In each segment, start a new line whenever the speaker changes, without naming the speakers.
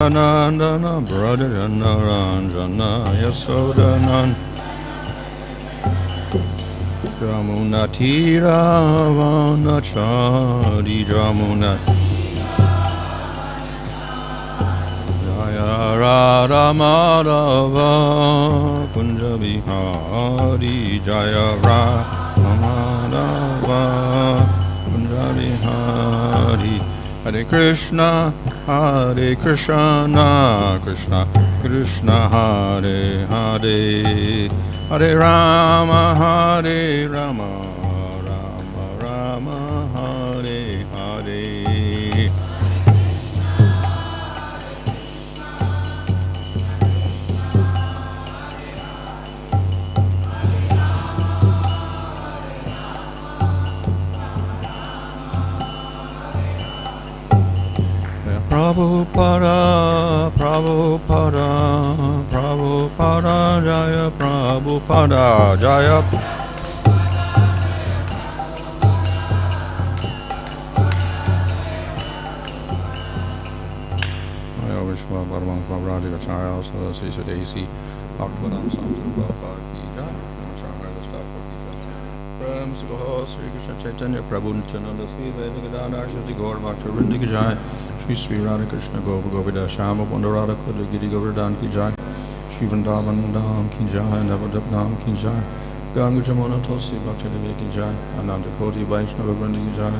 Nandana Brajana Ranjana Yasodanan Jamunatira Vanachari Jamunat Jaya Radha Madhava Kunja Bihari Jaya Radha Madhava Kunja Bihari Hare Krishna Krishna Krishna Hare Hare Hare Rama Rama Rama Hare Hare Prabhupada, Prabhupada, Prabhupada, Jaya Prabhupada, Jaya Jaya Vishwa Paramang Prabhupada, Vachaya, Sadasi Sadesi, Bhaktavedanta Samsara Prabhupada Ki Jai, Namaskar Gustavo Ki Jai. Prem Sugaho, Sri Krishna Chaitanya, Prabhu Nityananda, Sri Veda Gadadhar, Shri Gaur Bhaktivinoda Ki Jai. Shri Radha Krishna Gopa Govida Shama Bundarada Kuda Giri Govardhan Ki Jai Shri Vrindavan Dham Ki Jai Navadip Dham Ki Jai Ganga Jamuna Tulsi Bhakti Devi Ki Jai Ananda Koti Vaishnava Vrindi Ki Jai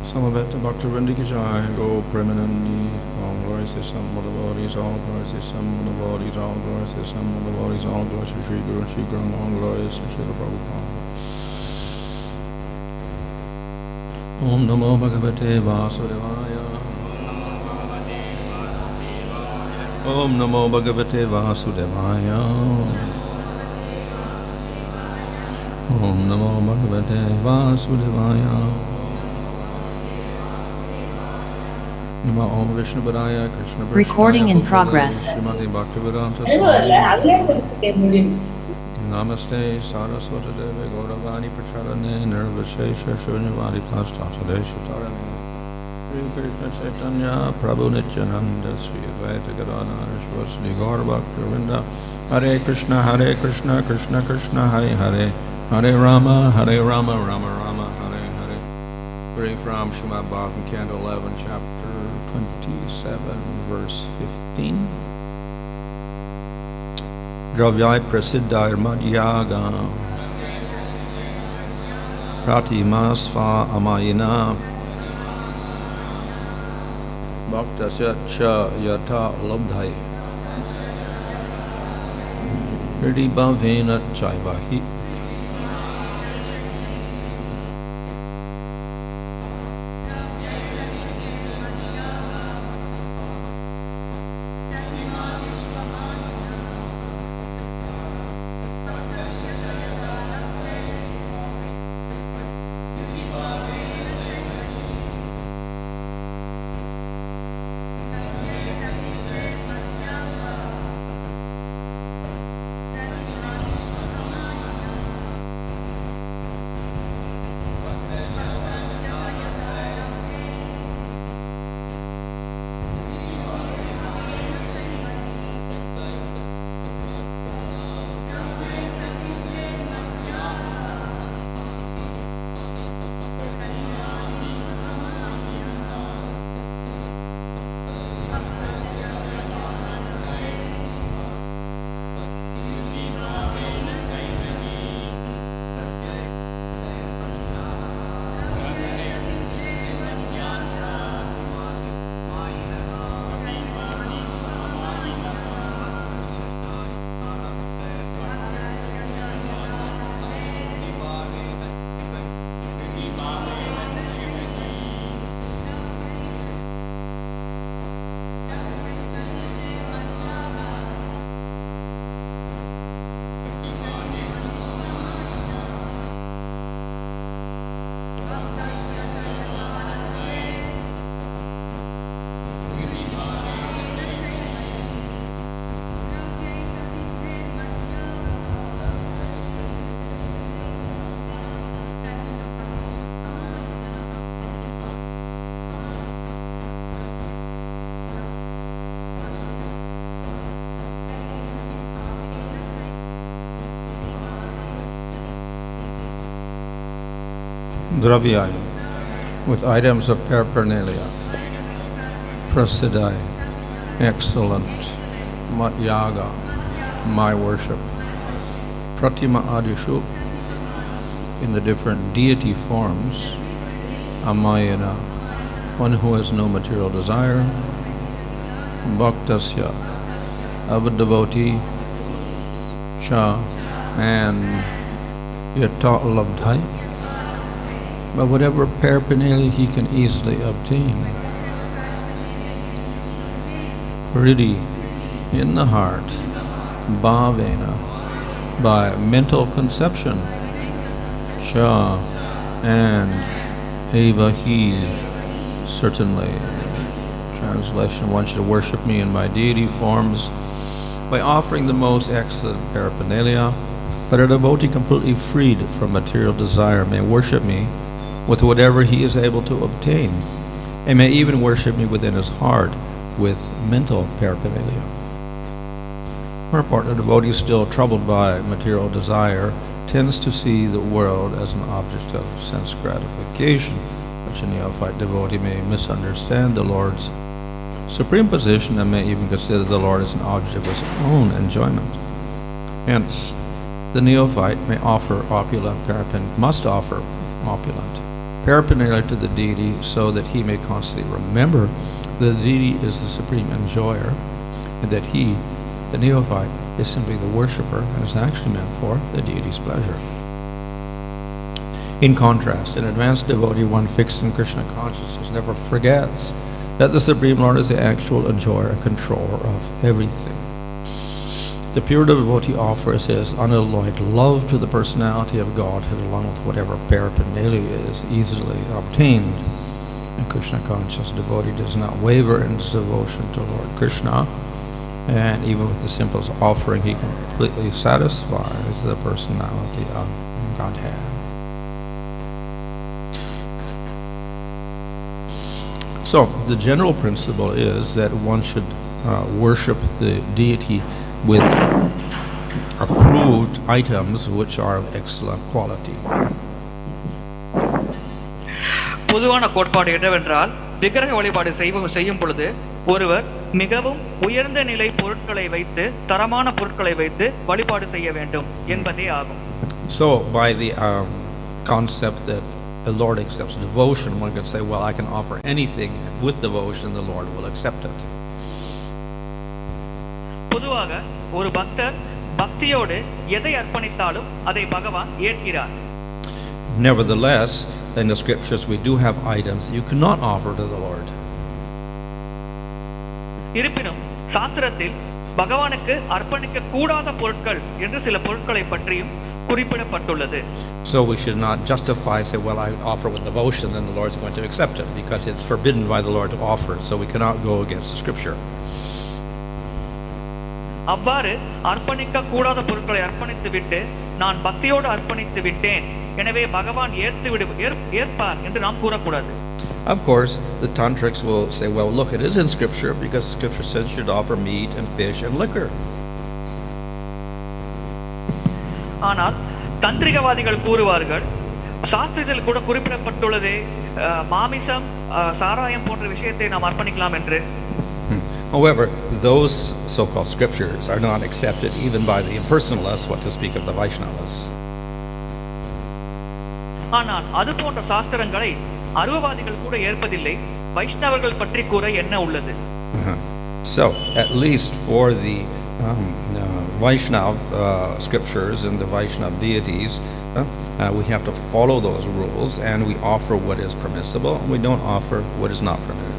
Samaveta Bhakti Vrindi Ki Jai Go Premanandi All glory to some of the bodies, all glory to some of the bodies, all glory to some of the bodies, all glory to Shri Guru Shri Guru, all glory to Shri Prabhupada. Om Namo Bhagavate Vasudevaya Om Namo Bhagavate Vasudevaya Om Namo Bhagavate Vasudevaya Namo Om Vishnu Padaya Krishna
Recording in progress.
Srimati Bhaktivedanta Namaste Saraswati Devi Gauravani Pracharane Nirvishesha Shunyavadi Pastata Deshatarane Shri Krishna Chaitanya Prabhu Nityananda Sri Advaita Gadadhar Shri Gaur Bhaktivinoda Hare Krishna Krishna Krishna Hare Hare Hare Rama Rama Rama Hare Hare. Reading from Srimad Bhagavatam, Canto 11, Chapter 27, Verse 15. Dravyaiḥ prasiddair mad-yāgaḥ pratimā-ādiṣv amāyinaḥ bhaktasya yathā-labdhair hṛdi bhāvena caiva. dravyaiḥ, with items of paraphernalia, prasiddhair, excellent, mat-yāgaḥ, my worship, pratimā-ādiṣu, in the different deity forms, amāyinaḥ, one who has no material desire, bhaktasya, of a devotee, and yathā-labdhair, but whatever paraphernalia he can easily obtain. Hṛdi, in the heart, bhāvena, by mental conception, and caiva, certainly. Translation: one should worship me in my deity forms by offering the most excellent paraphernalia, but a devotee completely freed from material desire may worship me with whatever he is able to obtain, and may even worship me within his heart with mental paraphernalia. Whereupon a devotee still troubled by material desire tends to see the world as an object of sense gratification. Such a neophyte devotee may misunderstand the Lord's supreme position and may even consider the Lord as an object of his own enjoyment. Hence, the neophyte must offer opulent paraphernalia to the deity so that he may constantly remember that the deity is the supreme enjoyer and that he, the neophyte, is simply the worshipper and is actually meant for the deity's pleasure. In contrast, an advanced devotee, one fixed in Krishna consciousness, never forgets that the Supreme Lord is the actual enjoyer and controller of everything. The pure devotee offers his unalloyed love to the personality of Godhead along with whatever paraphernalia is easily obtained. A Krishna conscious devotee does not waver in his devotion to Lord Krishna, and even with the simplest offering he completely satisfies the personality of Godhead. So the general principle is that one should worship the deity with approved items which are of excellent quality.
பொதுவான கோட்பாடு என்னவென்றால், விக்கிரக வழிபாடு செய்யும் பொழுது ஒருவர் மிகவும் உயர்ந்த நிலை பொருட்களை வைத்து, தரமான பொருட்களை வைத்து வழிபாடு செய்ய வேண்டும் என்பதே ஆகும்.
So by the concept that the Lord accepts devotion, one could say, well, I can offer anything with devotion, the Lord will accept it.
பொதுவாக ஒரு பக்தர் பக்தியோடு எதை அர்ப்பணித்தாலும் அதை பகவான் ஏற்கிறார்.
Nevertheless, in the scriptures we do have items you cannot offer to the Lord.
இருப்பினும் சாஸ்திரத்தில் பகவானுக்கு அர்ப்பணிக்க கூடாத பொருட்கள் என்று சில பொருட்களை பற்றியும் குறிப்பிடப்பட்டுள்ளது.
So we should not justify and say, well, I offer with devotion, then the Lord is going to accept it, because it's forbidden by the Lord to offer it. So we cannot go against the scripture.
அவ்வாறு அர்ப்பணிக்க கூடாத பொருட்களை அர்ப்பணித்து விட்டு நான் பக்தியோடு அர்ப்பணித்து விட்டேன், எனவே பகவான் ஏற்பார் என்று நாம் கூறக்கூடாது.
Of course, the tantrics will say, well, look, it is in scripture, because scripture says you should offer meat and fish and liquor.
ஆனால் தந்திரிகவாதிகள் கூறுவார்கள், சாஸ்திரத்தில் கூட குறிப்பிடப்பட்டுள்ளதே மாமிசம், சாராயம் போன்ற விஷயத்தை நாம் அர்ப்பணிக்கலாம் என்று.
However, those so-called scriptures are not accepted even by the impersonalists, what to speak of the Vaishnavas.
ஆனால் அது போன்ற சாஸ்திரங்களை அருவவாதிகள் கூட ஏற்பதில்லை. வைஷ்ணவர்கள் பற்றி கூற என்ன உள்ளது?
So, at least for the Vaishnav scriptures and the Vaishnav deities, we have to follow those rules, and we offer what is permissible, and we don't offer what is not permitted.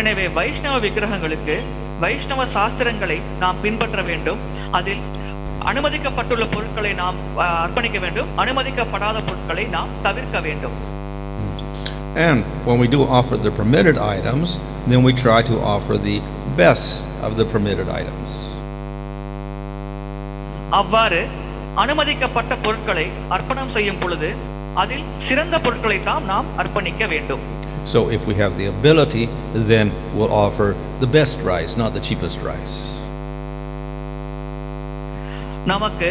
எனவே வைஷ்ணவ விக்கிரகங்களுக்கு வைஷ்ணவ சாஸ்திரங்களை நாம் பின்பற்ற வேண்டும். அதில் அனுமதிக்கப்பட்டுள்ள பொருட்களை நாம் அர்ப்பணிக்க வேண்டும், அனுமதிக்கப்படாத பொருட்களை நாம் தவிர்க்க வேண்டும்.
And when we do offer the permitted items, then we try to offer the best of the permitted items.
அவ்வாறு அனுமதிக்கப்பட்ட பொருட்களை அர்ப்பணம் செய்யும் பொழுது அதில் சிறந்த பொருட்களை தான் நாம் அர்ப்பணிக்க வேண்டும்.
So if we have the ability, then we'll offer the best rice, not the cheapest rice.
நமக்கு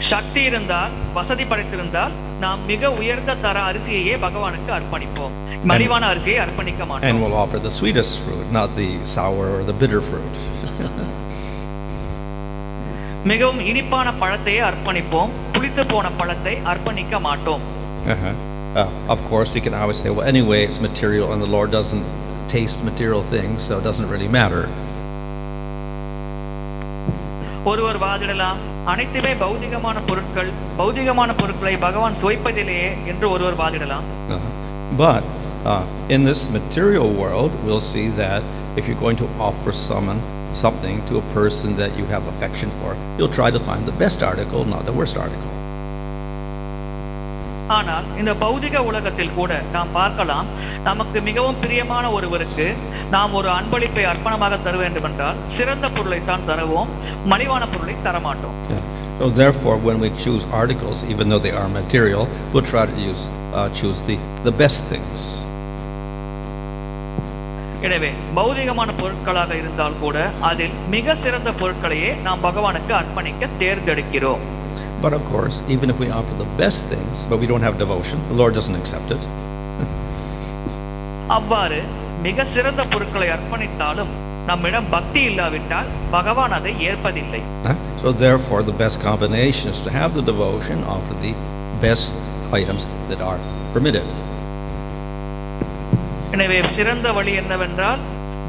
சக்தி இருந்தால், வசதி படைத்திருந்தால் நாம் மிக உயர்ந்த தர அரிசியையே பகவானுக்கு அர்ப்பணிப்போம், மலிவான அரிசியை அர்ப்பணிக்க மாட்டோம்.
And we'll offer the sweetest fruit, not the sour or the bitter fruit.
மிகவும் இனிப்பான பழத்தையே அர்ப்பணிப்போம், புளித்து போன பழத்தை அர்ப்பணிக்க மாட்டோம்.
Of course, we can always say, well, anyway, it's material, and the Lord doesn't taste material things, so it doesn't really matter.
ஒருவர் வாதிடலாம், அனைத்துமே பௌதிகமான பொருட்கள், பௌதிகமான பொருட்களை பகவான் சுவைப்பதிலேயே என்று ஒருவர் வாதிடலாம்.
But in this material world, we'll see that if you're going to offer something to a person that you have affection for, you'll try to find the best article, not the worst article.
ஆனால் இந்த பௌதிக உலகத்தில் கூட நாம் பார்க்கலாம், நமக்கு மிகவும் பிரியமான ஒருவருக்கு நாம் ஒரு அன்பளிப்பை அர்ப்பணமாக தர வேண்டும் என்றால் சிறந்த பொருளை தான் தருவோம், மலிவான பொருளை தரமாட்டோம்.
So therefore, when we choose articles, even though they are material, we'll try to choose the best things.
எனவே பௌதிகமான பொருட்களாக இருந்தால் கூட அதில் மிக சிறந்த பொருட்களையே நாம் பகவானுக்கு அர்ப்பணிக்க தேர்ந்தெடுக்கிறோம்.
But of course, even if we offer the best things, but we don't have devotion, the Lord doesn't accept it.
அவ்வாறு மிக சிறந்த பொருட்களை அர்ப்பணித்தாலும் நம்மிடம் பக்தி இல்லாவிட்டால் பகவான் அதை ஏற்பதில்லை.
So therefore, the best combination is to have the devotion, offer the best items that are permitted.
எனவே சிறந்த வழி என்னவென்றால்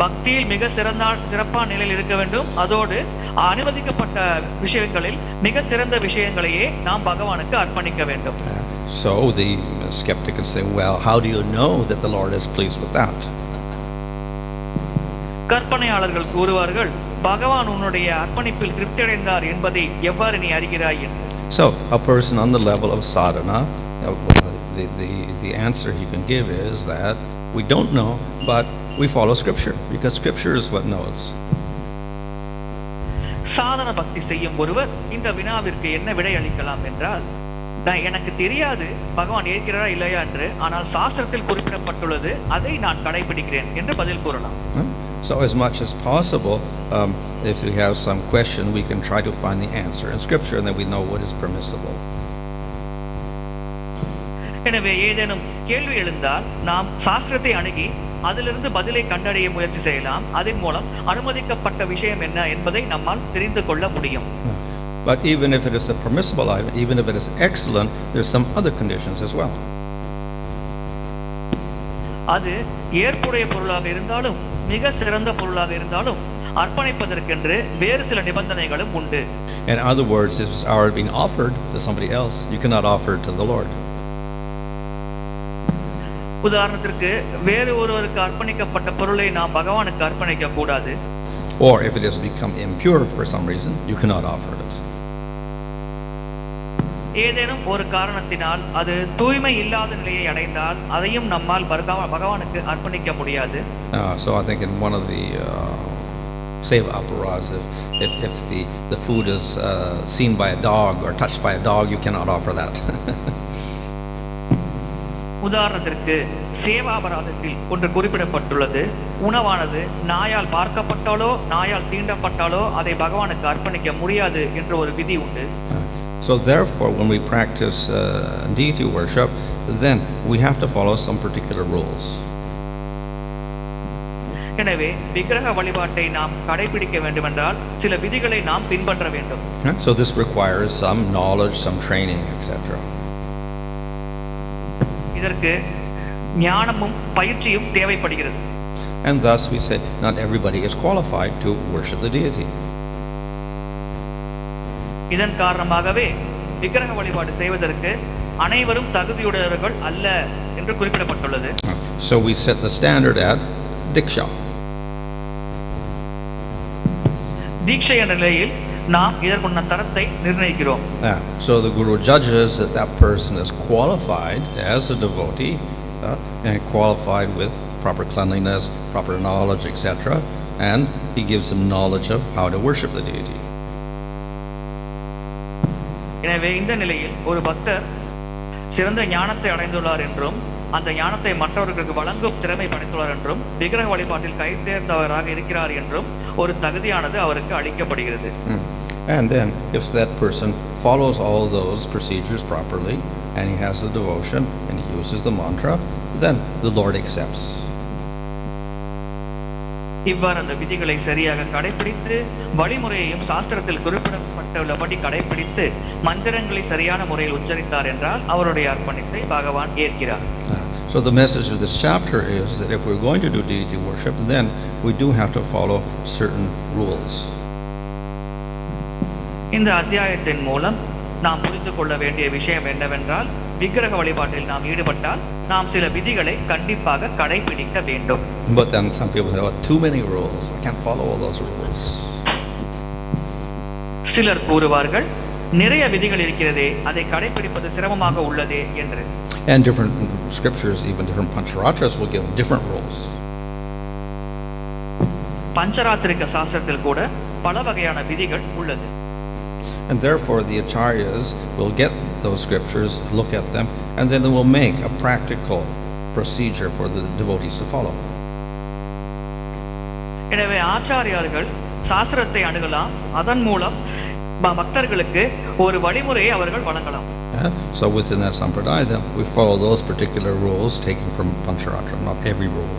பக்தியில் மிக சிறப்பான நிலையில் இருக்க வேண்டும், அதோடு அனுமதிக்கப்பட்ட விஷயங்களில் மிக சிறந்த விஷயங்களையே நாம் பகவானுக்கு அர்ப்பணிக்க வேண்டும்.
So the skeptic can say, well, how do you know that the Lord is pleased with that?
கற்பனையாளர்கள் கூறுவார்கள், பகவான் உன்னுடைய அர்ப்பணிப்பில் திருப்தி அடைந்தார் என்பதை எவ்வாறு நீ அறிகிறாய் என்று.
So a person on the level of sadhana, the answer he can give is that we don't know, but we follow scripture, because scripture is what knows.
சாதன பக்தி செய்யும் ஒருவர் இந்த வினாவிற்கு என்ன விடை அளிக்கலாம் என்றால், எனக்கு தெரியாது பகவான் இருக்கிறாரா இல்லையா என்று, ஆனால் சாஸ்திரத்தில் குறிப்பிடப்பட்டுள்ளது, அதை நான் கடைபிடிக்கிறேன் என்று பதில் கூறலாம்.
So as much as possible, if we have some question, we can try to find the answer in scripture, and then we know what is permissible.
எனவே ஏதேனும் கேள்வி எழுந்தால் நாம் சாஸ்திரத்தை அணுகி அதிலிருந்து பதிலை கண்டறிய முயற்சி செய்யலாம். அதன் மூலம் அனுமதிக்கப்பட்ட விஷயம் என்ன என்பதை நம்மால் தெரிந்து கொள்ள முடியும்.
But even if it is a permissible item, even if it is excellent, there are some other conditions as well.
அது ஏற்புடைய பொருளாக இருந்தாலும் மிக சிறந்த பொருளாக இருந்தாலும் அர்ப்பணிப்பதற்கென்று வேறு சில நிபந்தனைகளும் உண்டு.
In other words, if it's already being offered to somebody else, you cannot offer it to the Lord.
உதாரணத்திற்கு வேறு ஒருவருக்கு அர்ப்பணிக்கப்பட்ட பொருளை நாம் பகவானுக்கு அர்ப்பணிக்க கூடாது.
Or if it has become impure for some reason, you cannot offer it.
ஏதேனும் ஒரு காரணத்தினால் அது தூய்மை இல்லாத நிலையை அடைந்தால் அதையும் நம்மால் பகவானுக்கு அர்ப்பணிக்க முடியாது.
So I think in one of the caiva operas, if the food is seen by a dog or touched by a dog, you cannot offer that.
உதாரணத்திற்கு சேவாபராதத்தில் ஒன்று குறிப்பிடப்பட்டுள்ளது, உணவானது நாயால் பார்க்கப்பட்டாலோ நாயால் தீண்டப்பட்டாலோ அதை பகவானுக்கு அர்ப்பணிக்க முடியாது என்ற ஒரு விதி உண்டு.
So therefore, when we practice deity worship, then we have to follow some particular rules.
எனவே விக்கிரக வழிபாட்டை நாம் கடைபிடிக்க வேண்டுமென்றால் சில விதிகளை நாம் பின்பற்ற வேண்டும்.
So this requires some knowledge, some training, etc.
இதற்கு ஞானமும் பயிற்சியும் தேவைப்படுகிறது.
And thus we say not everybody is qualified to worship the deity.
இதன் காரணமாகவே விக்கிரக வழிபாடு செய்வதற்கு அனைவரும் தகுதியுடையவர்கள் அல்ல என்று குறிப்பிடப்பட்டுள்ளது.
So we set the standard at diksha.
தீட்சை என்ற நிலையில் நாம் இதற்குள்ள தரத்தை நிர்ணயிக்கிறோம்.
So the guru judges that that person is qualified as a devotee and qualified with proper cleanliness, proper knowledge, etc. And he gives them knowledge of how to worship the deity.
எனவே இந்த நிலையில் ஒரு பக்தர் சிறந்த ஞானத்தை அடைந்துள்ளார் என்றும் அந்த ஞானத்தை மற்றவர்களுக்கு வழங்கும் திறமை படைத்துள்ளார் என்றும் விக்கிரக வழிபாட்டில் கை தேர்ந்தவராக இருக்கிறார் என்றும் ஒரு தகுதியானது அவருக்கு அளிக்கப்படுகிறது.
And then if that person follows all those procedures properly, and he has the devotion and he uses the mantra, then the Lord accepts.
இவ்வாறு அந்த விதிகளை சரியாக கடைபிடித்து வழிமுறையையும் சாஸ்திரத்தில் குறிப்பிடப்பட்டுள்ளபடி கடைபிடித்து மந்திரங்களை சரியான முறையில் உச்சரித்தார் என்றால் அவருடைய அர்ப்பணித்தை பகவான் ஏற்கிறார்.
So the message of this chapter is that if we're going to do deity worship, then we do have to follow certain rules.
இந்த அத்தியாயத்தின் மூலம் நாம் புரிந்து கொள்ள வேண்டிய விஷயம் என்னவென்றால் விக்கிரக வழிபாட்டில் நாம் ஈடுபட்டால் நாம் சில விதிகளை கண்டிப்பாக கடைபிடிக்க வேண்டும்.
But then some people say, oh, too many rules. I can't follow all those rules.
சிலர் கூறுவார்கள் நிறைய விதிகள் இருக்கிறதே அதை கடைபிடிப்பது சிரமமாக உள்ளதே என்று.
And different scriptures, even different pancharatras will give different rules.
பஞ்சராத்திரிக சாஸ்திரத்தில் கூட பல வகையான விதிகள் உள்ளது.
And therefore the acharyas will get those scriptures, look at them, and then they will make a practical procedure for the devotees to follow.
எனவே ஆச்சாரியார்கள் சாஸ்திரத்தை அணுகலாம், அதன் மூலம் பக்தர்களுக்கு ஒரு வழிமுறையை அவர்கள் வழங்கலாம்.
So within that sampradaya, then we follow those particular rules taken from pancharatra, not every rule.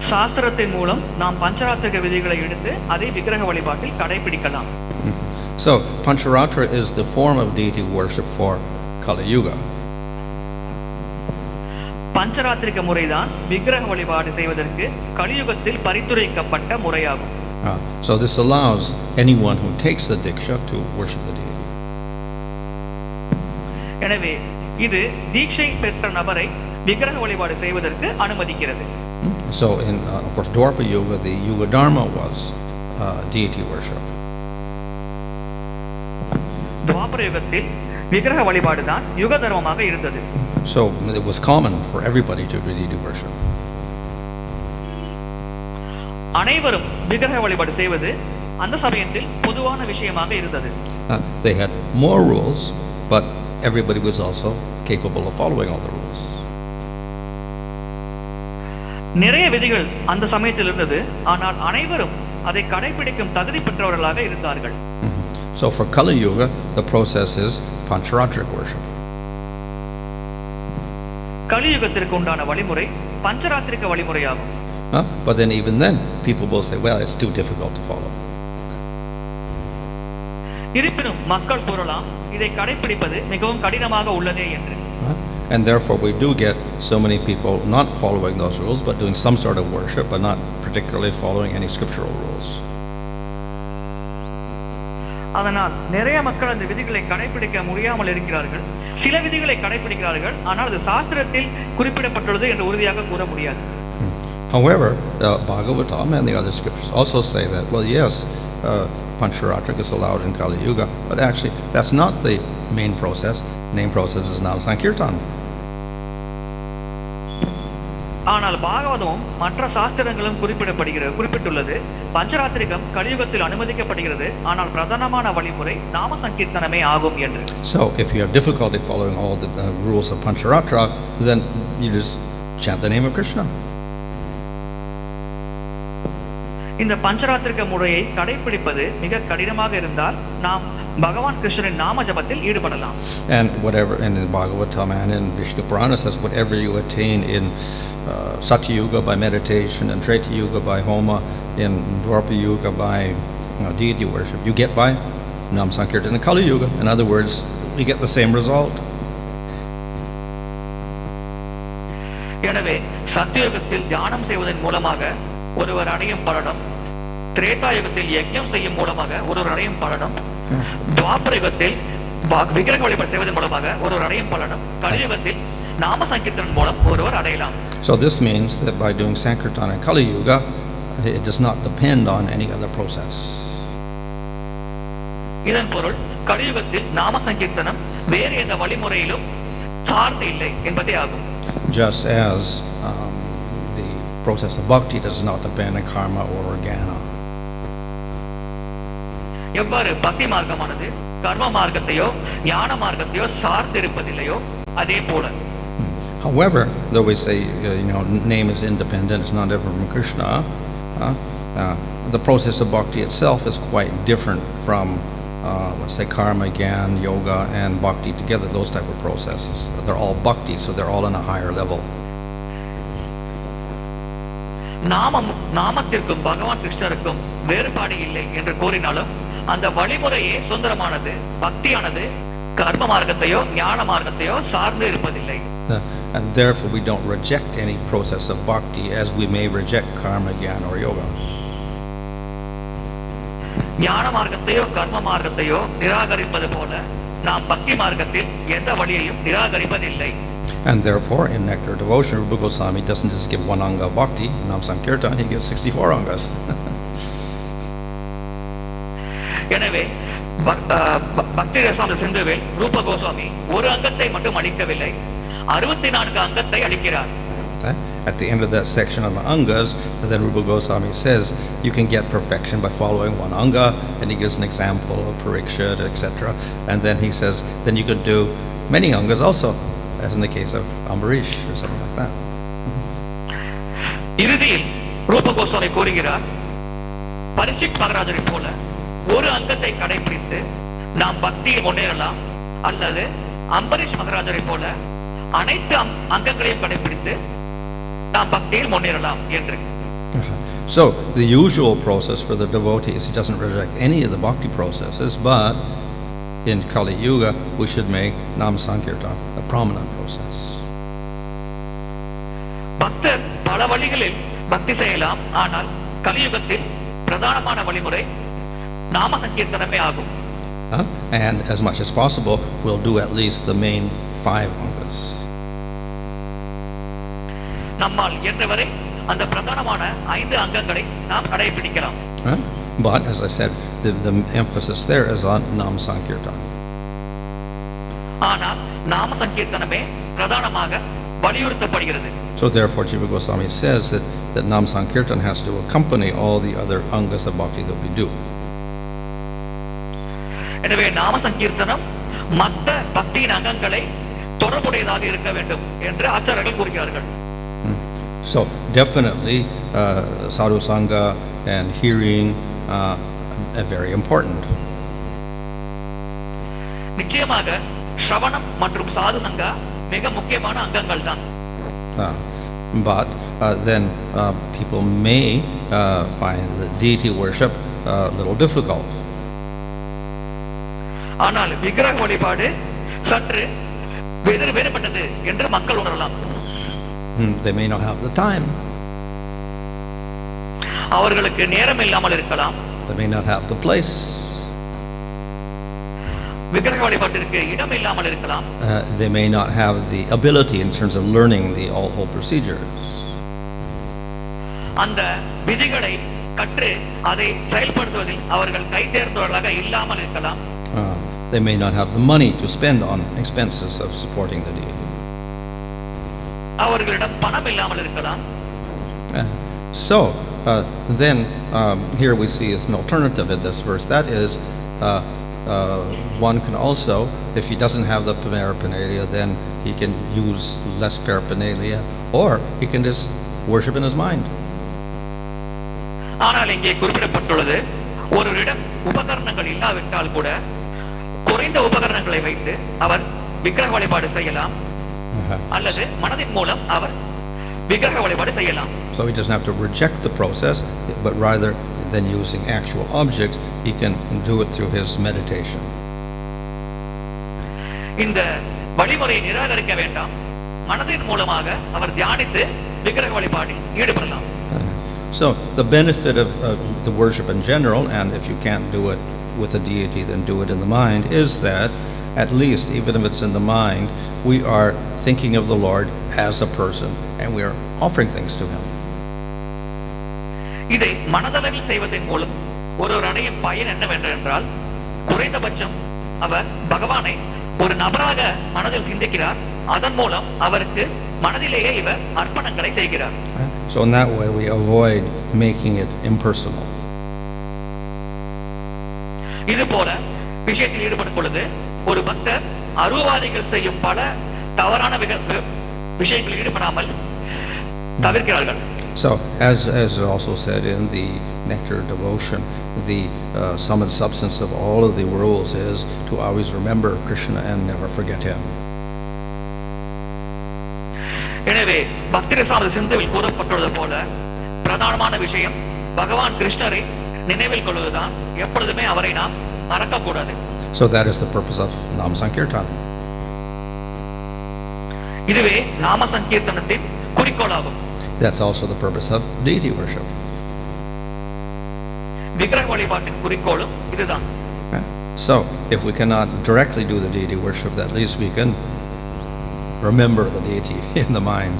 சாஸ்திரத்தின் மூலம் நாம் பஞ்சராத்திரிக விதிகளை எடுத்து அதை விக்கிரக வழிபாட்டில் கடைபிடிக்கலாம்.
So pancharatra is the form of deity worship for Kali Yuga.
பஞ்சராத்திரிக முறைதான் விக்கிரக வழிபாடு செய்வதற்கு கலியுகத்தில் பரிந்துரைக்கப்பட்ட முறையாகும்.
So this allows anyone who takes the diksha to worship the deity.
எனவே இது தீட்சை பெற்ற நபரை விக்கிரக வழிபாடு செய்வதற்கு அனுமதிக்கிறது.
So in of course Dwapara Yuga, the Yuga Dharma was deity worship.
துவாபர யுகத்தில் விக்கிரக வழிபாடு தான் யுக தர்மமாக இருந்தது.
So it was common for everybody to do deity worship.
அனைவரும் விக்கிரக வழிபாடு செய்வது அந்த சமயத்தில் பொதுவான விஷயமாக இருந்தது.
They had more rules, but everybody was also capable of following all the rules.
நிறைய விதிகள் அந்த சமயத்தில் இருந்தது, ஆனால் அனைவரும் அதை கடைபிடிக்கும் தகுதி பெற்றவர்களாக இருந்தார்கள்.
So for Kali Yuga, the process is pancharatric worship.
கலியுகத்திற்கு உண்டான வழிமுறை பஞ்சராத்திரிக வழிமுறையாகும்.
But then even then, people will say, well, it's too difficult to follow.
இருப்பினும் மக்கள் கூறலாம் இதை கடைபிடிப்பது மிகவும் கடினமாக உள்ளதே என்று.
And therefore we do get so many people not following those rules, but doing some sort of worship, but not particularly following any scriptural rules.
அதனால் நிறைய மக்கள் அந்த விதிகளை கடைபிடிக்க முடியாமல் இருக்கிறார்கள். சில விதிகளை கடைபிடிக்கிறார்கள், ஆனால் அது சாஸ்திரத்தில் குறிப்பிடப்பட்டுள்ளது என்று உறுதியாக கூற முடியாது.
However, Bhagavatam and the other scriptures also say that, well, yes, Pancharatric is allowed in Kali Yuga, but actually that's not the main process. The main process is now sankirtan.
ஆனால் பாகவதமும் மற்ற சாஸ்திரங்களும் குறிப்பிட்டுள்ளது பஞ்சராத்திரிகம் கலியுகத்தில் அனுமதிக்கப்படுகிறது, ஆனால் பிரதானமான வழிமுறை நாம சங்கீர்த்தனமே ஆகும் என்று.
So if you have difficulty following all the rules of Pancharatra, then you just chant the name of Krishna.
இந்த பஞ்சராத்திரிக முறையை கடைபிடிப்பது மிக கடினமாக இருந்தால் நாம் பகவான் கிருஷ்ணரின் நாம ஜபத்தில் ஈடுபடலாம்.
And whatever, and in Bhagavatam and in Vishnu Purana says, whatever you attain in Satya Yuga by meditation, and Treta Yuga by homa, in Dwapara Yuga by deity worship, you get by Nam Sankirtan in Kali Yuga. In other words, you get the same result.
எனவே சத்தியுகத்தில் தியானம் செய்வதன் மூலமாக ஒருவர் அடையும் பலனும், திரேதா யுகத்தில் யஜ்ஞம் செய்யும் மூலமாக ஒருவர் அடையும் பலனும், துவாபர யுகத்தில் விக்கிரக வழிபாடு செய்வதன் மூலமாக ஒருவர் அடையும் பலனும், கலியுகத்தில் நாம சங்கீர்த்தனம் மூலம் ஒருவர் அடையலாம்.
So this means that by doing sankirtan in Kali Yuga, it does not depend on any other process.
இதன் பொருள் கலியுகத்தில் நாம சங்கீர்த்தனம் வேறு எந்த வழிமுறையிலும் சார்ந்து இல்லை என்பதே ஆகும்.
Just as the process of bhakti does not depend on karma or organa.
எவ்வாறு பக்தி மார்க்கமானது கர்ம மார்க்கத்தையோ ஞான மார்க்கத்தையோ சார்ந்திருப்பதில்லையோ அதே போல.
However, though we say name is independent, it's not different from Krishna, the process of bhakti itself is quite different from let's say karma, gyan, yoga, and bhakti together, those type of processes. They're all bhakti, so they're all on a higher level.
நாமத்திற்கும் பகவான் கிருஷ்ணருக்கும் வேறுபாடு இல்லை என்று கூறினாலும் அந்த வழிமுறையே சுந்தரமானது. பக்தியானது கர்ம மார்க்கத்தையோ ஞான மார்க்கத்தையோ சார்ந்து இருப்பதில்லை.
And therefore we don't reject any process of bhakti as we may reject karma, jnana or yoga.
ஞான மார்க்கத்தையோ கர்ம மார்க்கத்தையோ நிராகரிப்பது போல நாம் பக்தி மார்க்கத்தில் எந்த வழியையும் நிராகரிப்பதில்லை.
And therefore in Nectar Devotion, Rupa Goswami doesn't just give one anga bhakti, Nam Sankirtan, he gives 64 angas.
எனவே பக்தி ரசாம சிந்துவில் ரூப கோஸ்வாமி ஒரு அங்கத்தை மட்டும் அளிக்கவில்லை, 64 அங்கத்தை அளிக்கிறார்.
At the end of that section on the angas, then Rupa Goswami says you can get perfection by following one anga, and he gives an example of Parikshit, etc. And then he says then you could do many angas also, as in the case of Ambarish or something like that.
இறுதியில் ரூப கோஸ்வாமி கூறுகிறார், பரீட்சித் மகாராஜரை போல ஒரு அங்கத்தை கடைபிடித்து நாம் பக்தியில் முன்னேறலாம், அல்லது அம்பரீஷ் மகாராஜரை போல அனைத்து அங்கங்களையும் கடைபிடித்து நாம் பக்தியில் முன்னேறலாம் என்று.
So the usual process for the devotees, he doesn't reject any of the bhakti processes, but in Kali Yuga we should make Nam Sankirtan a prominent process.
பக்தர் பல வழிகளில் பக்தி செய்யலாம், ஆனால் கலியுகத்தில் பிரதானமான வழிமுறை நாம சங்கீர்த்தனமே ஆகும்.
And as much as possible we'll do at least the main 5 angas.
நம்மால் என்றவரை அந்த பிரதானமான 5 அங்கங்களை நாம் கடைபிடிக்கலாம்.
But as I said, the emphasis there is on Nam Sankirtan.
ஆனால் நாம சங்கீர்த்தனமே பிரதானமாக வலியுறுத்தப்படுகிறது.
So therefore Jiva Goswami says that Nam Sankirtan has to accompany all the other angas of bhakti that we do.
எனவே நாம சங்கீர்த்தனம் மற்ற பக்தியின் அங்கங்களை தொடர்புடையதாக இருக்க வேண்டும் என்று ஆச்சாரியர்கள் கூறுகிறார்கள்.
So definitely sadhu sangha and hearing are very important.
நிச்சயமாக ஸ்ரவணம் மற்றும் சாது சங்கா மிக முக்கியமான அங்கங்கள் தான்.
But then people may find the deity worship a little difficult.
ஆனால் விக்கிரக வழிபாடு சற்று வேறுபட்டது என்று மக்கள் உணரலாம்.
They may not have the time.
அவர்களுக்கு நேரம் இல்லாமல் இருக்கலாம்.
They may not have the place.
விக்கிரக வழிபாட்டிற்கு இடம் இல்லாமல் இருக்கலாம்.
They may not have the ability in terms of learning the whole procedures.
அந்த விதிகளை கற்று அதை செயல்படுத்துவதில் அவர்கள் கைதேர்ந்தவர்களாக இல்லாமல் இருக்கலாம்.
They may not have the money to spend on expenses of supporting the deity.
அவர்களிடம் பணம் இல்லாமல் இருக்கலாம்.
So then here we see as an alternative in this verse, that is one can also, if he doesn't have the paraphernalia, then he can use less paraphernalia, or he can just worship in his mind.
ஆனால் இங்கே குறிப்பிடப்பட்டுள்ளது, ஒருவரிடம் உபகரணங்கள் இல்லாவிட்டால் கூட குறைந்த உபகரணங்களை வைத்து அவர் விக்கிரக வழிபாடு செய்யலாம், அல்லது மனதின் மூலம் அவர் விக்கிரக வழிபாடு செய்யலாம்.
So he doesn't have to reject the process, but rather than using actual objects, he can do it through his meditation.
இந்த வழிமுறையை நிராகரிக்க வேண்டாம், மனதின் மூலமாக அவர் தியானித்து விக்கிரக வழிபாடில் ஈடுபடலாம்.
So the benefit of the worship in general, and if you can't do it with a deity, then do it in the mind, is that at least, even if it's in the mind, we are thinking of the Lord as a person and we are offering things to him.
இதை மனதளவில் செய்வதன் மூலம் ஒருவர் அடையும் பயன் என்னவென்றால், குறைந்தபட்சம் அவர் பகவானை ஒரு நபராக மனதில் சிந்திக்கிறார், அதன் மூலம் அவருக்கு மனதிலேயே இவர் அர்ப்பணங்களை செய்கிறார்.
So in that way we avoid making it impersonal.
இது போல விஷயத்தில் ஈடுபடும் பொழுது ஒரு பக்தர் அருவவாதிகள் செய்யும் பல தவறான விஷயங்களில் ஈடுபடாமல் தவிர்க்கிறார்கள்.
So, as is also said in the Nectar Devotion, the sum and substance of all of the rules is to always remember Krishna and never forget him.
எனவே பக்தி ரசாமத சிந்துவில் கூறப்பட்டுள்ளது போல பிரதானமான விஷயம் பகவான் கிருஷ்ணரை நினைவில் கொள்வதுதான். எப்பொழுதுமே அவரை நாம் மறக்கக்கூடாது.
So that is the purpose of Nam Sankirtan.
இதுவே நாம சங்கீர்த்தனத்தின் குறிக்கோளாகும்.
That's also the purpose of deity worship.
விக்கிரக வழிபாட்டின் குறிக்கோளும் இதுதான்.
So if we cannot directly do the deity worship, at least we can remember the deity in the mind.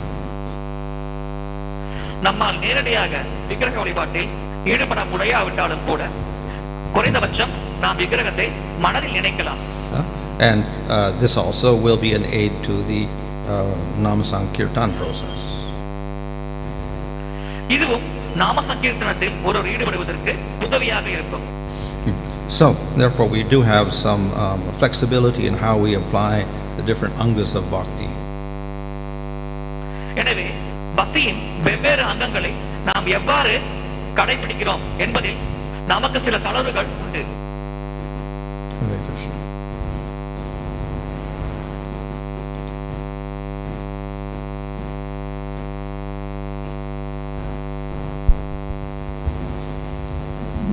நம்மால் நேரடியாக விக்கிரக வழிபாட்டில் ஈடுபட முடியாவிட்டாலும் கூட குறைந்தபட்சம் நாம் விக்கிரகத்தை மனதில் நினைக்கலாம்.
And this also will be an aid to the Nama Sankirtan process.
இதுவும் நாம சங்கீர்த்தனத்தில் ஒருவர் ஈடுபடுவதற்கு உதவியாக இருக்கும்.
So therefore we do have some flexibility in how we apply the different angas of bhakti.
எனவே பக்தியின் வெவ்வேறு அங்கங்களை நாம் எவ்வாறு கடைபிடிக்கிறோம் என்பதில் நமக்கு சில தளர்வுகள் உண்டு.
Hare Krishna.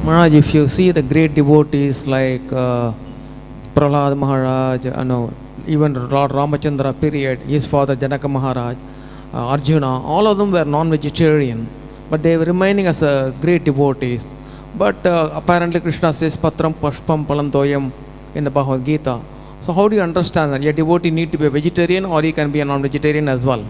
Maharaj, if you see the great devotees like Prahlad Maharaj, even Lord Ramachandra period, his father Janaka Maharaj, Arjuna, all of them were non-vegetarian, but they were remaining as great devotees. But apparently Krishna says Patram Pushpam Palam Doyam in the Bhagavad Gita. So how do you understand that? A devotee need to be a vegetarian or he can be a non-vegetarian as well?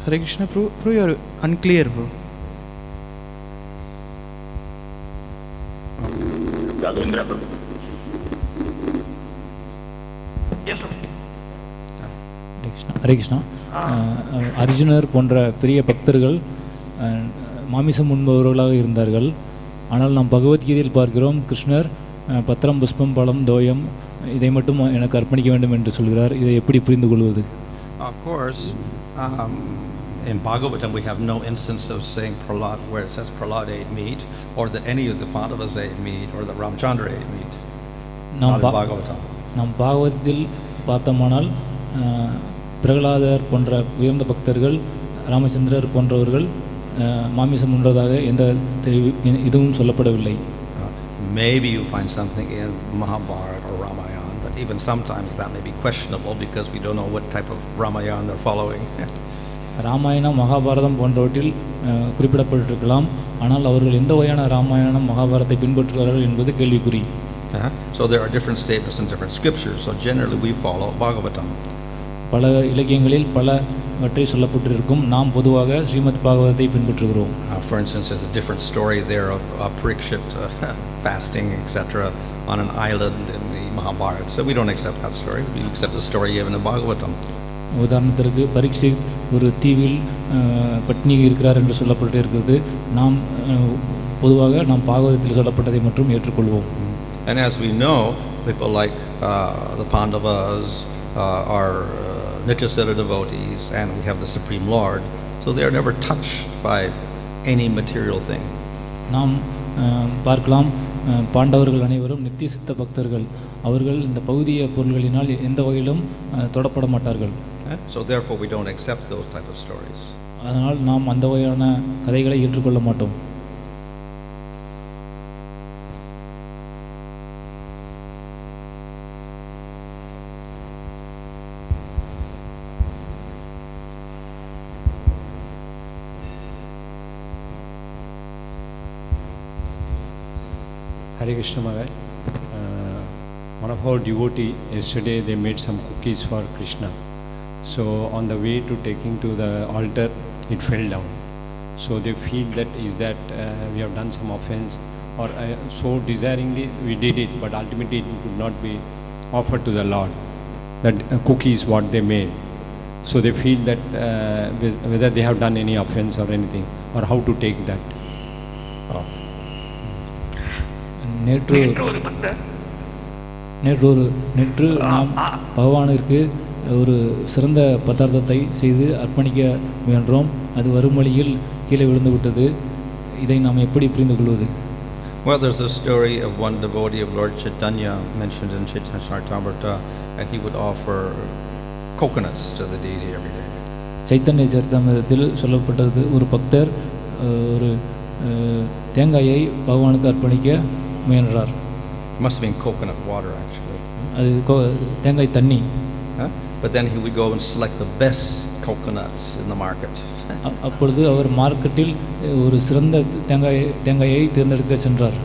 Hare Krishna, Prabhu, you are unclear, bro.
Yes, sir.
Hare Krishna. அர்ஜுனர் போன்ற பெரிய பக்தர்கள் மாமிசம் உண்பவர்களாக இருந்தார்கள். ஆனால் நாம் பகவத்கீதையில் பார்க்கிறோம், கிருஷ்ணர் பத்திரம் புஷ்பம் பழம் தோயம் இதை மட்டும் எனக்கு அர்ப்பணிக்க வேண்டும் என்று சொல்கிறார். இதை எப்படி புரிந்து கொள்வது?
Of course, in Bhagavatam we have no instance of saying Prahlad where it says Prahlad ate meat, or that any of the Pandavas ate meat, or that Ramchandra ate meat. Not in Bhagavatam. நாம்
பாகவதத்தில் பார்த்தோமானால் பிரகலாதர் போன்ற உயர்ந்த பக்தர்கள், ராமச்சந்திரர் போன்றவர்கள் மாமிசம் உண்றதாக எந்த இதுவும் சொல்லப்படவில்லை.
Maybe you find something in Mahabharata or Ramayana, but even sometimes that may be questionable because we don't know what type of Ramayana they're following.
Ramayanam Mahabharatam போன்றவற்றில் குறிப்பிடப்பட்டிருக்கலாம், ஆனால் அவர்கள் எந்த வகையான ராமாயணம் மகாபாரத்தை பின்பற்றுகிறார்கள் என்பது கேள்விக்குறி.
So there are different statements in different scriptures, so generally we follow Bhagavatam.
பல இலக்கியங்களில் பலவற்றை சொல்லப்பட்டிருக்கும், நாம் பொதுவாக ஸ்ரீமத் பாகவதத்தை பின்பற்றுகிறோம்.
For instance, there's a different story there of Parikshit fasting, etc., on an island in the Mahabharata. So we don't accept that story. We accept the story given in Bhagavatam.
உதாரணத்திற்கு பரீட்சித் ஒரு தீவில் பட்னி இருக்கிறார் என்று சொல்லப்பட்டு இருக்கிறது. நாம் பொதுவாக நாம் பாகவதத்தில் சொல்லப்பட்டதை மட்டும் ஏற்றுக்கொள்வோம்.
And as we know, people like the Pandavas are Nityasara devotees, and we have the Supreme Lord, so they are never touched by any material thing.
நாம் பார்க்கலாம், பாண்டவர்கள் அனைவரும் நித்திய சித்த பக்தர்கள். அவர்கள் இந்த பௌதிய பொருள்களினால் எந்த வகையிலும் தொடப்பட மாட்டார்கள்.
So therefore we don't accept those type of stories.
அதனால் நாம் அந்த வகையான கதைகளை ஏற்றுக்கொள்ள மாட்டோம்.
Hare Krishna Maharaj. One of our devotees yesterday they made some cookies for Krishna. So on the way to taking to the altar, it fell down. So they feel that we have done some offense, or so desiringly we did it, but ultimately it could not be offered to the Lord. That cookies what they made. So they feel that whether they have done any offense or anything, or how to take that.
Oh.
நேற்று நாம் பகவானிற்கு ஒரு சிறந்த பதார்த்தத்தை செய்து அர்ப்பணிக்க முயன்றோம். அது வரும் வழியில் கீழே விழுந்து விட்டது. இதை நாம் எப்படி புரிந்து கொள்வது?
Well, there's a story of one devotee of Lord Chaitanya mentioned in Chaitanya Charitamrita, and he would offer coconuts to the deity every day.
Chaitanya சரிதாமிரத்தில் சொல்லப்பட்டது, ஒரு பக்தர் ஒரு தேங்காயை பகவானுக்கு அர்ப்பணிக்க முயன்றார்.
Must have been coconut water actually.
அது தேங்காய் தண்ணி.
But then he would go and select the best coconuts in the market.
அப்பொழுது அவர் மார்க்கெட்டில் ஒரு சிறந்த தேங்காயை தேர்ந்தெடுக்க சென்றார்.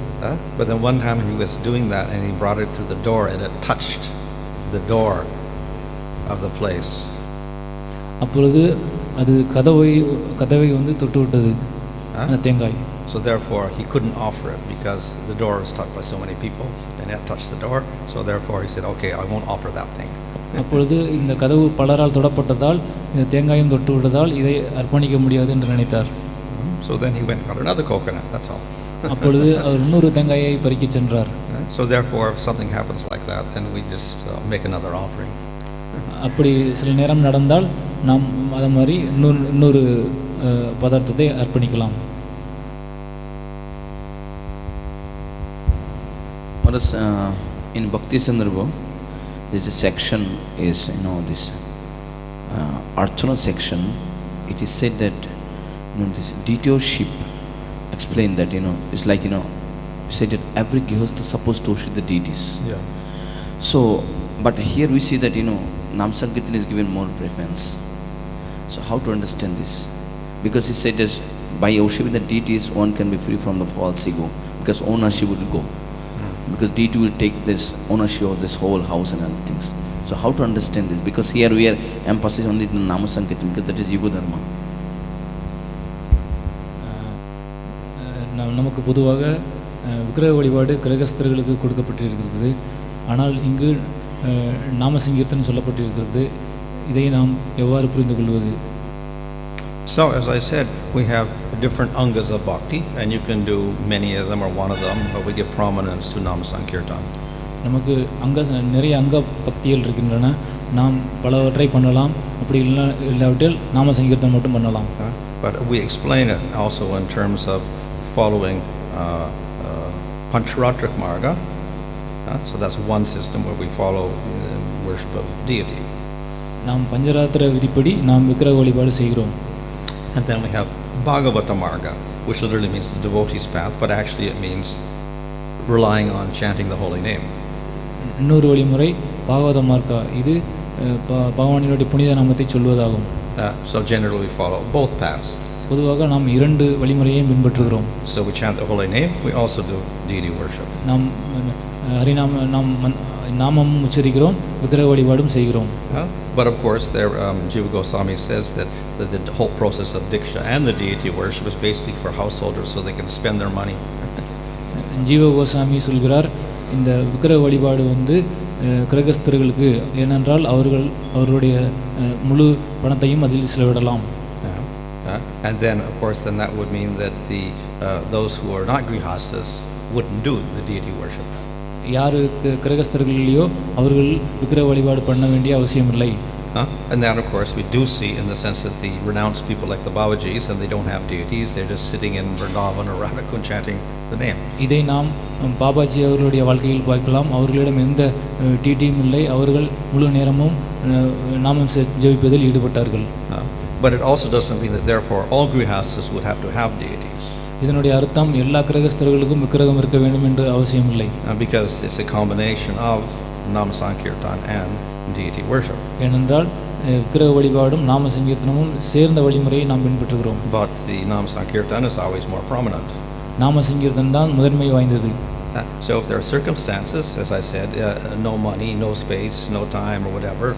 But then one time he was doing that and he brought it to the door and it touched the door of the place.
அப்பொழுது அது கதவை வந்து தொட்டு விட்டது அந்த தேங்காய்.
So therefore he couldn't offer it because the door was touched by so many people and it touched the door. So therefore he said, okay, I won't offer that thing.
அப்பொழுது இந்த கதவு பலரால் தொடப்பட்டதால் இந்த தேங்காயும் தொட்டு விட்டதால் இதை அர்ப்பணிக்க முடியாது என்று நினைத்தார்.
So then he went and got another coconut, that's all.
அப்பொழுது அவர் இன்னொரு தேங்காயை பறிக்க சென்றார்.
So therefore if something happens like that, then we just make another offering.
அப்படி சில நேரம் நடந்தால் நாம் அத மாதிரி இன்னொரு பதார்த்தத்தை அர்ப்பணிக்கலாம்.
In Bhakti Sandarbha, there's a section is this Archana section. It is said that this detailship explained that it's like said that every grihastha is supposed to worship the deities.
Yeah.
So, but here we see that Nam Sankirtan is given more preference. So how to understand this? Because he said that by worshiping the deities, one can be free from the false ego, because ownership will go. Because deity will take this ownership of this whole house and other things. So how to understand this? Because here we are emphasis only on Nama Sankirtan, because that is Yuga Dharma.
நமக்கு பொதுவாக விக்கிரக வழிபாடு கிரகஸ்தர்களுக்கு கொடுக்கப்பட்டிருக்கிறது. ஆனால் இங்கு நாம சங்கீர்த்தன் சொல்லப்பட்டிருக்கிறது. இதை நாம் எவ்வாறு புரிந்து கொள்வது?
So as I said, we have different angas of bhakti, and you can do many of them or one of them, but we give prominence to Nama Sankirtan.
நமக்கு நிறைய அங்க பக்திகள் இருக்கின்றன. நாம் பலவற்றை பண்ணலாம். அப்படி இல்லாவிட்டால் நாம சங்கீர்த்தன் மட்டும் பண்ணலாம்.
But we explain it also in terms of following Pancharatrik Marga. So that's one system where we follow worship of deity.
நாம் பஞ்சராத்திர விதிப்படி நாம் விக்கிரக வழிபாடு செய்கிறோம்.
And then we have Bhagavata Marga, which literally means the devotee's path, but actually it means relying on chanting the holy name.
இன்னொரு வழிமுறை பாகவத மார்க்கா, இது பகவானினுடைய புனித நாமத்தை சொல்வதாகும்.
So generally we follow both paths.
பொதுவாக நாம் இரண்டு வழிமுறையையும் பின்பற்றுகிறோம்.
So we chant the holy name, we also do deity worship.
நாம் நாமம் உச்சரிக்கிறோம், விக்கிரக வழிபாடும் செய்கிறோம்.
But of course there Jiva Goswami says that the whole process of diksha and the deity worship is basically for householders so they can spend their money.
ஜீவ கோசாமி சொல்கிறார், இந்த விக்கிரக வழிபாடு வந்து கிரகஸ்தர்களுக்கு, ஏனென்றால் அவர்களுடைய முழு பணத்தையும் அதில் செலவிடலாம்.
And then of course then that would mean that those who are not grihastas wouldn't do the deity worship. யாருக்கு கிரகஸ்தர்கள் இல்லையோ அவர்கள் விக்கிரக வழிபாடு பண்ண வேண்டிய அவசியம் இல்லை. And then of course we do see in the sense that the renounced people like the Babajis, and they don't have deities, they're just sitting in Vrindavan or Radhakund chanting the name.
இதை நாம் பாபாஜி அவர்களுடைய வாழ்க்கையில் பார்க்கலாம். அவர்களிடம் எந்த டிடியும் இல்லை, அவர்கள் முழு நேரமும் நாமம் ஜெபிப்பதில் ஈடுபட்டார்கள்.
But it also doesn't mean that therefore all grihastas would have to have deities.
இதனுடைய அர்த்தம் எல்லா கிரகஸ்தர்களுக்கும் விக்கிரகம் இருக்க வேண்டும் என்று அவசியம் இல்லை.
Because it's a combination of Nama Sankirtan and deity worship.
ஏனென்றால் விக்கிரக வழிபாடும் நாம சங்கீர்த்தனமும் சேர்ந்த வழிமுறையை நாம் பின்பற்றுகிறோம்.
But the Nama Sankirtan is always more prominent.
நாம சங்கீர்த்தன் தான் முதன்மை வாய்ந்தது.
So if there are circumstances, as I said, no money, no space, no time or whatever,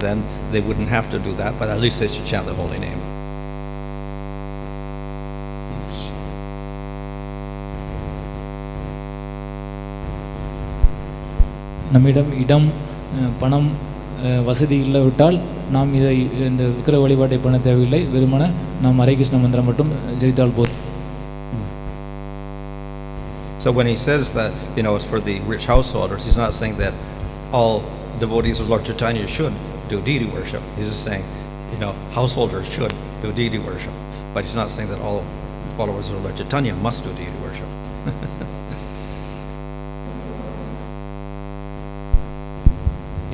then they wouldn't have to do that, but at least they should chant the holy name.
நம்மிடம் இடம், பணம் வசதி இல்லாவிட்டால் நாம் இந்த விக்கிரக வழிபாட்டை பண்ண தேவையில்லை. வெறுமனே நாம் ஹரே கிருஷ்ண மந்திரம் மட்டும் ஜெயித்தால் போதும்.
So when he says that, it's for the rich householders, he's not saying that all devotees of Lord Chaitanya should do deity worship. He's just saying, householders should do deity worship. But he's not saying that all followers of Lord Chaitanya must do deity worship.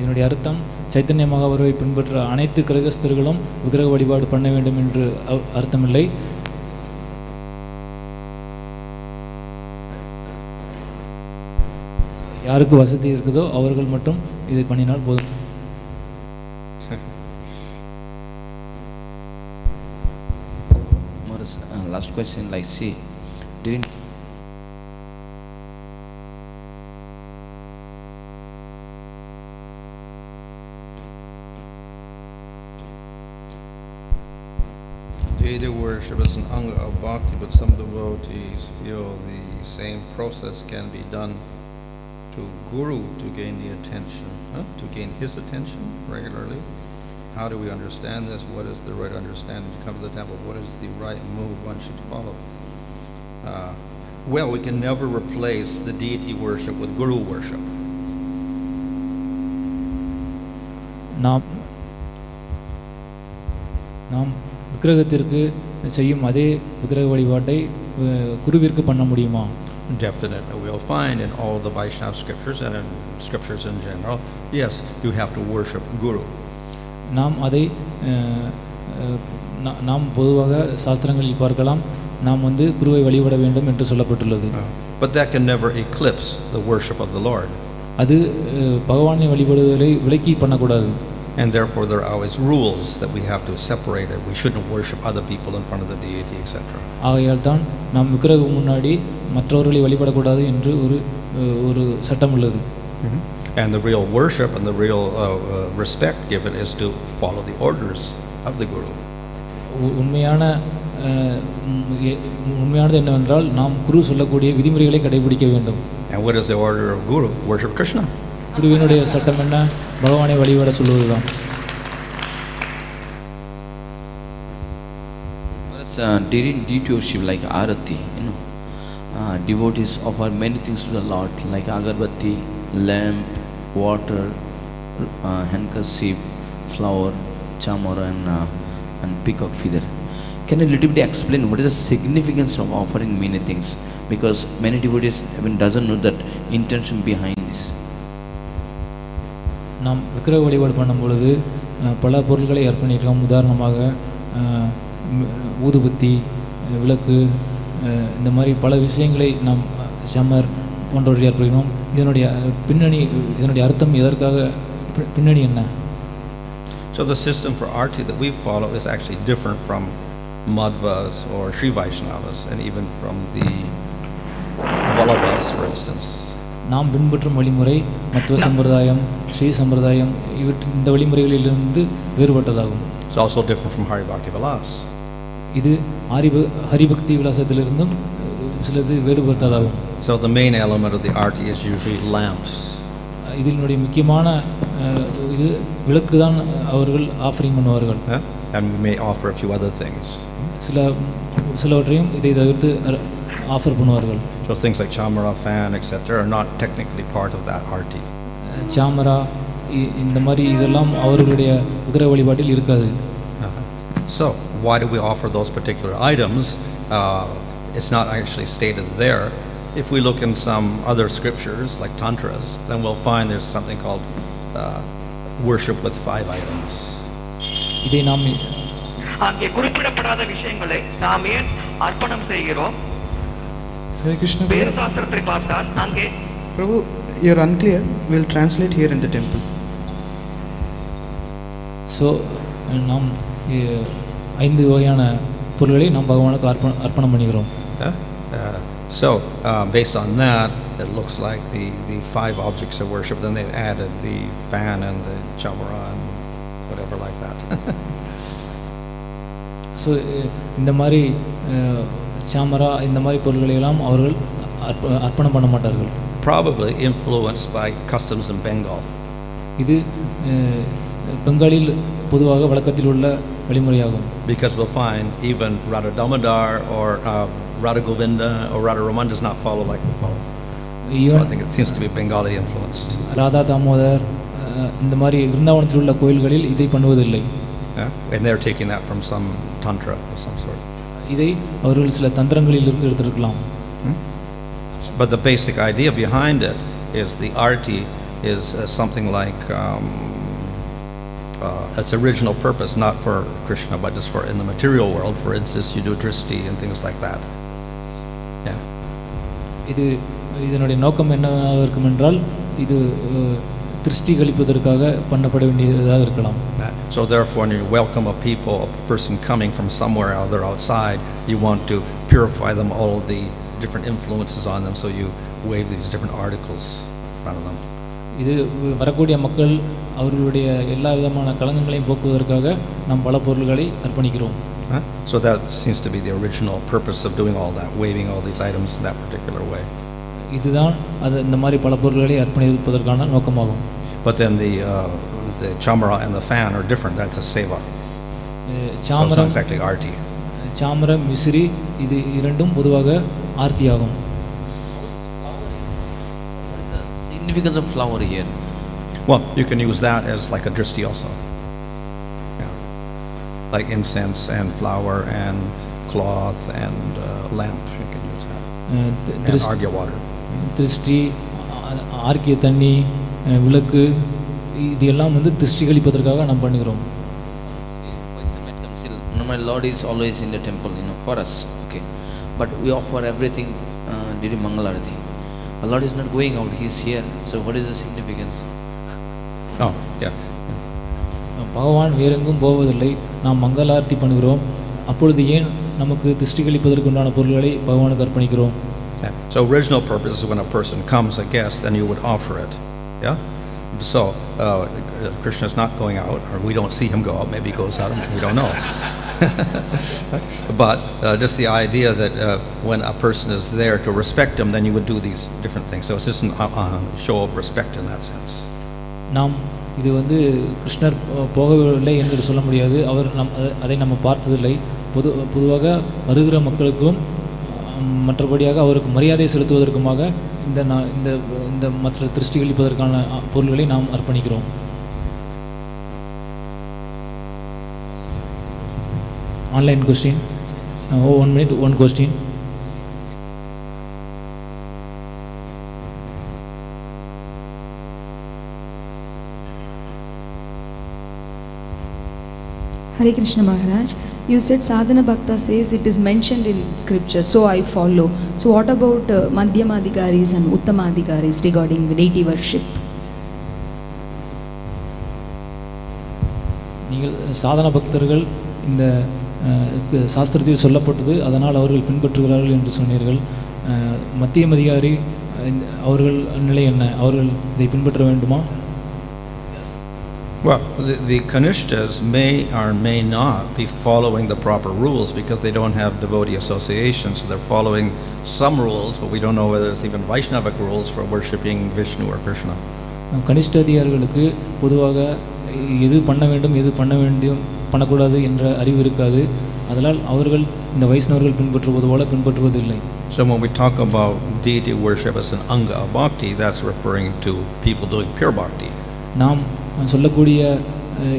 இதனுடைய அர்த்தம் சைத்தன்ய மகாபுருவை பின்பற்ற அனைத்து கிரகஸ்தர்களும் விக்கிரக வழிபாடு பண்ண வேண்டும் என்று அர்த்தமில்லை. யாருக்கு வசதி இருக்குதோ அவர்கள் மட்டும் இதை பண்ணினால் போதும்.
Last question, see, didn't
Deity worship is an anga of bhakti, but some devotees feel the same process can be done to Guru to gain the attention, to gain his attention regularly. How do we understand this? What is the right understanding to come to the temple? What is the right move one should follow? Well, we can never replace the deity worship with Guru worship.
நாம் விக்கிரகத்திற்கு செய்யும் அதே விக்கிரக வழிபாட்டை குருவிற்கு பண்ண முடியுமா?
Definitely. We'll find in all the Vaishnava scriptures and in scriptures in general, yes, you have to worship Guru.
நாம் அதை நாம் பொதுவாக சாஸ்திரங்களில் பார்க்கலாம். நாம் குருவை வழிபட வேண்டும் என்று சொல்லப்பட்டுள்ளது.
But that can never eclipse the worship of the Lord.
அது பகவானை வழிபடுவதை விலக்கி பண்ணக்கூடாது.
And therefore there are always rules that we have to separate it. We shouldn't worship other people in front of the deity, etc.
ஆகையால் தான் நாம் விக்கிரகம் முன்னாடி மற்றவர்களை வழிபடக்கூடாது என்று ஒரு சட்டம் உள்ளது.
And the real worship and the real respect given is to follow the orders of the Guru.
உண்மையானது என்னவென்றால் நாம் குரு சொல்லக்கூடிய விதிமுறைகளை கடைபிடிக்க வேண்டும்.
And what is the order of Guru? Worship Krishna.
குருவினுடைய சட்டம் என்ன? பகவானை வழிபட சொல்வதுதான்.
During deity worship like arati, devotees offer many things to the Lord like agarbatti, lamp, water, handkerchief, flower, chamara and peacock feather. Can you little bit explain what is the significance of offering many things? Because many devotees even doesn't know that intention behind this.
நாம் விக்கிரக வழிபாடு பண்ணும் பொழுது பல பொருட்களை அர்ப்பணிக்கிறோம். உதாரணமாக ஊதுபத்தி, விளக்கு, இந்த மாதிரி பல விஷயங்களை நாம் சமர் போன்றவற்றை அர்ப்பணிக்கிறோம். இதனுடைய அர்த்தம் எதற்காக, பின்னணி என்ன?
So the system for arti that we follow is actually different from Madhvas or Sri Vaishnavas and even from the Vallavas, for instance.
நாம் பின்பற்றும் வழிமுறை மத்வ சம்பிரதாயம், ஸ்ரீ சம்பிரதாயம், இந்த வழிமுறைகளிலிருந்து வேறுபட்டதாகும்.
It's also different from Hari Bhakti Vilas.
இது ஹரிபக்தி விலாசத்திலிருந்தும் சிலது வேறுபட்டதாகும்.
So the main element of the arti is usually lamps.
இதனுடைய முக்கியமான இது விளக்கு தான் அவர்கள் ஆஃபரிங் பண்ணுவார்கள்.
And we may offer a few other things.
சிலவற்றையும் இதை தவிர்த்து ஆஃபர் பண்ணுவார்கள்.
So things like chamara, fan, etc. are not technically part of that arti.
சாமரா இந்த மாதிரி இதெல்லாம் அவர்களுடைய விக்கிரக வழிபாட்டில் இருக்காது.
So why do we offer those particular items? It's not actually stated there. If we look in some other scriptures like tantras, then we'll find there's something called worship with 5 items.
இதை நாம்
அங்கே குறிப்பிடப்படாத விஷயங்களை நாம் ஏன் அர்ப்பணம் செய்கிறோம்?
Hare Krishna.
வேறு சாஸ்திரத்தை பார்த்தால் அங்கே
Prabhu, you're unclear. We'll translate here in the temple.
So நாம் 5 வகையான பொருள்களை நாம் பகவானுக்கு அர்ப்பணம் பண்ணிக்கிறோம்.
So based on that, it looks like the 5 objects of worship, then they've added the fan and the chamara and whatever like that.
So இந்த மாதிரி சாமரா இந்த மாதிரி பொருள்களை எல்லாம் அவர்கள் அர்ப்பணம் பண்ண மாட்டார்கள்.
Probably influenced by customs in Bengal.
இது பெங்காலில் பொதுவாக வழக்கத்தில் உள்ள வழிமுறையாகும்.
Because we'll find even Radha Damodar or Radha Govinda or Radha Raman does not follow like we follow. So I think it seems to be Bengali influenced.
Radha Damodar இந்த மாதிரி விருந்தாவனத்தில் உள்ள கோயில்களில் இதை பண்ணுவதில்லை.
And they're taking that from some tantra of some sort.
இதை அவர்கள் சில தந்திரங்களில் இருந்து எடுத்திருக்கலாம்.
But the basic idea behind it is the arti is something like its original purpose not for Krishna but just for in the material world. For instance, you do drishti and things like that. Yeah.
இதனுடைய நோக்கம் என்னவாக இருக்கும் என்றால் இது திருஷ்டி கழிப்பதற்காக பண்ணப்பட வேண்டியதாக இருக்கலாம்.
So therefore, when you welcome a person coming from somewhere other outside, you want to purify them, all the different influences on them, so you wave these different articles in front of them.
இது வரக்கூடிய மக்கள் அவர்களுடைய எல்லா விதமான கலங்கங்களையும் போக்குவதற்காக நாம் பல பொருள்களை அர்ப்பணிக்கிறோம்.
So that seems to be the original purpose of doing all that, waving all these items in that particular way.
இதுதான் அது இந்த மாதிரி பல பொருள்களை அர்ப்பணிப்பதற்கான நோக்கமாகும்.
But then the chamara and the fan are different. That's a seva. So it's not exactly arti.
சாமரம் மிஸ்ரி இது இரண்டும் பொதுவாக ஆர்த்தி ஆகும்.
Significance of flower here.
Well, you can use that as like a drishti also. Yeah. Like incense and flower and cloth and lamp. You can use that. And argya water.
திருஷ்டி, ஆர்க்கிய தண்ணி, விளக்கு இது எல்லாம் வந்து திருஷ்டி கழிப்பதற்காக நாம் பண்ணுகிறோம்.
My Lord is always in the temple, for us. Okay, but we offer everything during Mangalarati. The Lord is not going out; He is here. So, what is the significance?
Oh, yeah.
பகவான் வேறெங்கும் போவதில்லை, நாம் மங்களார்த்தி பண்ணுகிறோம். அப்பொழுது ஏன் நமக்கு திருஷ்டி கழிப்பதற்கு உண்டான பொருள்களை பகவானுக்கு அர்ப்பணிக்கிறோம்?
So original purpose is when a person comes, a guest, then you would offer it. Yeah. So Krishna is not going out, or we don't see him go out. Maybe he goes out, we don't know. But just the idea that when a person is there to respect him, then you would do these different things. So it's just a show of respect in that sense.
நாம் இது வந்து கிருஷ்ணர் போகவில்லை என்று சொல்ல முடியாது. அவர் அதை நம்ம பார்த்ததில்லை. பொதுவாக வருகிற மக்களுக்கும் மற்றபடியாக அவருக்கு மரியாதை செலுத்துவதற்குமாக இந்த மற்ற திருஷ்டி கழிப்பதற்கான பொருள்களை நாம் அர்ப்பணிக்கிறோம். Online question. 1 minute, 1 question.
Hare Krishna Maharaj, you said sadhana bhakta says it is mentioned in scripture, so I follow. So what about madhyama-adhikaris and uttama-adhikaris regarding deity worship?
நீங்கள் சாதன பக்தர்கள் இந்த சாஸ்திரத்தில் சொல்லப்பட்டது, அதனால் அவர்கள் பின்பற்றுகிறார்கள் என்று சொன்னீர்கள். மத்தியம் அதிகாரி அவர்கள் நிலை என்ன? அவர்கள் இதை பின்பற்ற வேண்டுமா?
Well, the Kanishtas may or may not be following the proper rules because they don't have devotee association, so they're following some rules, but we don't know whether it's even Vaishnavic rules for worshipping Vishnu or Krishna.
கனிஷ்டாதிகாரிகளுக்கு பொதுவாக எது பண்ண வேண்டும் எது பண்ணக்கூடாது என்ற அறிவு இருக்காது. அதனால் அவர்கள் இந்த வைஷ்ணவர்கள் பின்பற்றுவது போல பின்பற்றுவதில்லை.
So when we talk about deity worship as an anga of bhakti, that's referring to people doing pure bhakti.
நாம் சொல்லக்கூடிய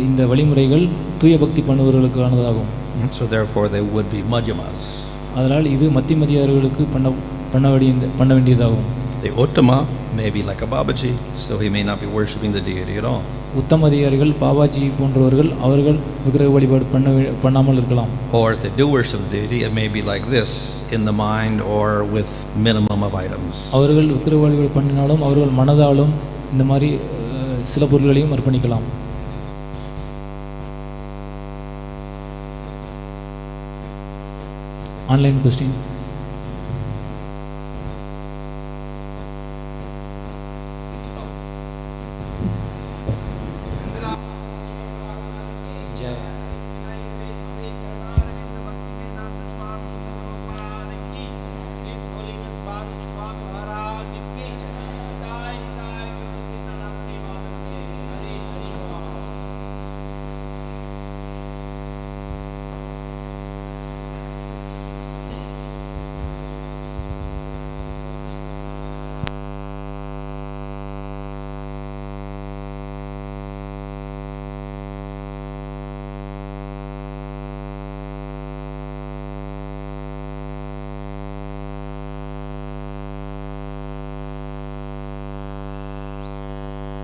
இந்த வழிமுறைகள் தூய பக்தி பண்ணுவர்களுக்கானதாகும்.
So therefore they would be madhyamas.
அதனால் இது மத்தியமதியார்களுக்கு பண்ண வேண்டியதாகும்.
The uttama may be like a babaji, so he may not be worshipping the deity at all.
உத்தமதிகாரிகள் Babaji போன்றவர்கள் அவர்கள் விக்கிரக வழிபாடு பண்ணாமல் இருக்கலாம்.
Or if they do worship the deity, it may be like this in the mind or with minimum of items.
அவர்கள் விக்கிரக வழிபாடு பண்ணினாலும் அவர்கள் மனதாலும் இந்த மாதிரி சில பொருள்களையும் அர்ப்பணிக்கலாம். Online question.